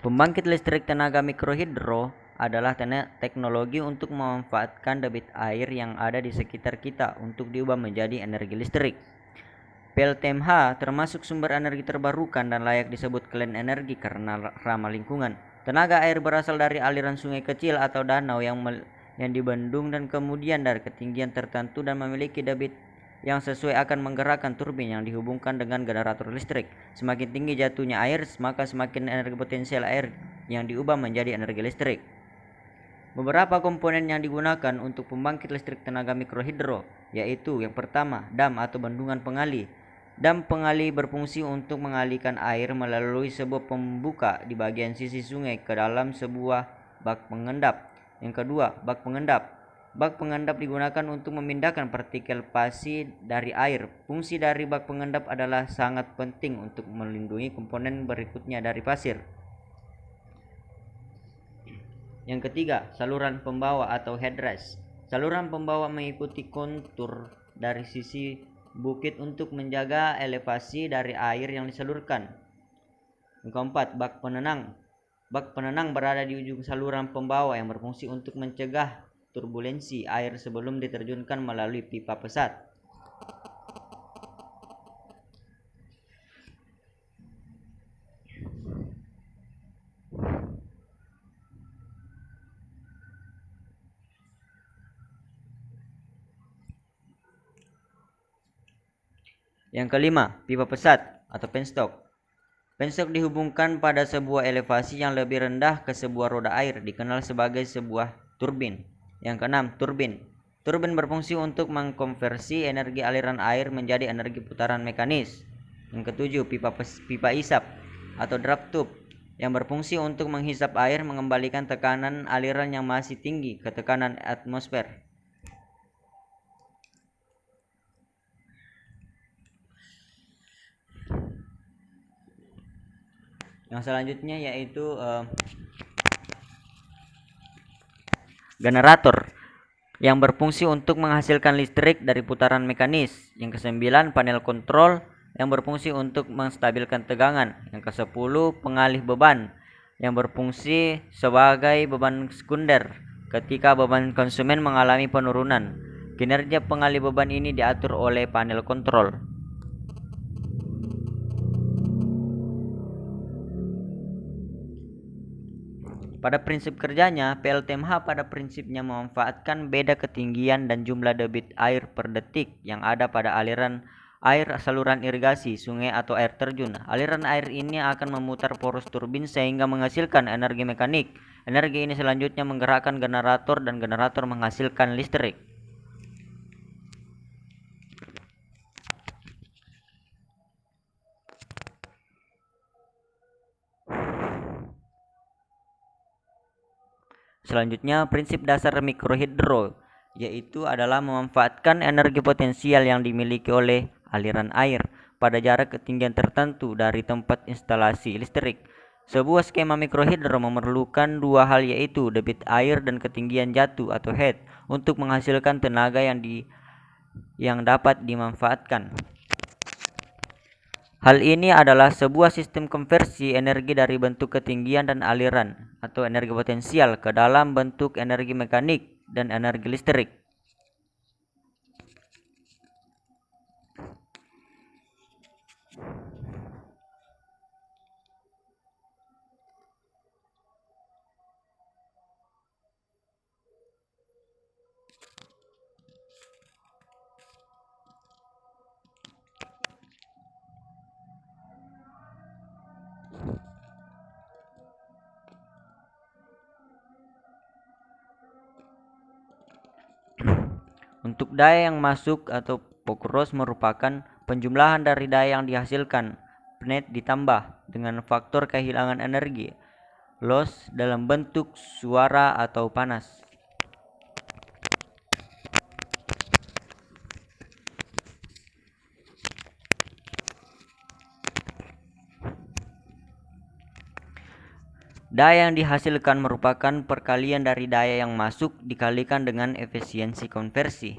Pembangkit listrik tenaga mikrohidro adalah teknologi untuk memanfaatkan debit air yang ada di sekitar kita untuk diubah menjadi energi listrik. PLTMH termasuk sumber energi terbarukan dan layak disebut clean energy karena ramah lingkungan. Tenaga air berasal dari aliran sungai kecil atau danau yang dibendung dan kemudian dari ketinggian tertentu dan memiliki debit yang sesuai akan menggerakkan turbin yang dihubungkan dengan generator listrik. Semakin tinggi jatuhnya air, maka semakin energi potensial air yang diubah menjadi energi listrik. Beberapa komponen yang digunakan untuk pembangkit listrik tenaga mikrohidro, yaitu yang pertama, dam atau bendungan pengalih. Dam pengalih berfungsi untuk mengalihkan air melalui sebuah pembuka di bagian sisi sungai ke dalam sebuah bak pengendap. Yang kedua, bak pengendap. Bak pengendap digunakan untuk memindahkan partikel pasir dari air. Fungsi dari bak pengendap adalah sangat penting untuk melindungi komponen berikutnya dari pasir. Yang ketiga, saluran pembawa atau headrest. Saluran pembawa mengikuti kontur dari sisi bukit untuk menjaga elevasi dari air yang disalurkan. Yang keempat, bak penenang. Bak penenang berada di ujung saluran pembawa yang berfungsi untuk mencegah turbulensi air sebelum diterjunkan melalui pipa pesat. Yang kelima, pipa pesat atau penstock. Penstock dihubungkan pada sebuah elevasi yang lebih rendah ke sebuah roda air, dikenal sebagai sebuah turbin. Yang keenam, turbin. Turbin berfungsi untuk mengkonversi energi aliran air menjadi energi putaran mekanis. Yang ketujuh, pipa isap atau drap tube yang berfungsi untuk menghisap air, mengembalikan tekanan aliran yang masih tinggi ke tekanan atmosfer. Yang selanjutnya yaitu generator yang berfungsi untuk menghasilkan listrik dari putaran mekanis. Yang kesembilan, panel kontrol yang berfungsi untuk menstabilkan tegangan. Yang kesepuluh, pengalih beban yang berfungsi sebagai beban sekunder ketika beban konsumen mengalami penurunan. Kinerja pengalih beban ini diatur oleh panel kontrol. Pada prinsip kerjanya, PLTMH pada prinsipnya memanfaatkan beda ketinggian dan jumlah debit air per detik yang ada pada aliran air saluran irigasi, sungai atau air terjun. Aliran air ini akan memutar poros turbin sehingga menghasilkan energi mekanik. Energi ini selanjutnya menggerakkan generator dan generator menghasilkan listrik. Selanjutnya, prinsip dasar mikrohidro yaitu adalah memanfaatkan energi potensial yang dimiliki oleh aliran air pada jarak ketinggian tertentu dari tempat instalasi listrik. Sebuah skema mikrohidro memerlukan dua hal, yaitu debit air dan ketinggian jatuh atau head untuk menghasilkan tenaga yang dapat dimanfaatkan. Hal ini adalah sebuah sistem konversi energi dari bentuk ketinggian dan aliran atau energi potensial ke dalam bentuk energi mekanik dan energi listrik. Untuk daya yang masuk atau pokros merupakan penjumlahan dari daya yang dihasilkan net ditambah dengan faktor kehilangan energi loss dalam bentuk suara atau panas. Daya yang dihasilkan merupakan perkalian dari daya yang masuk dikalikan dengan efisiensi konversi.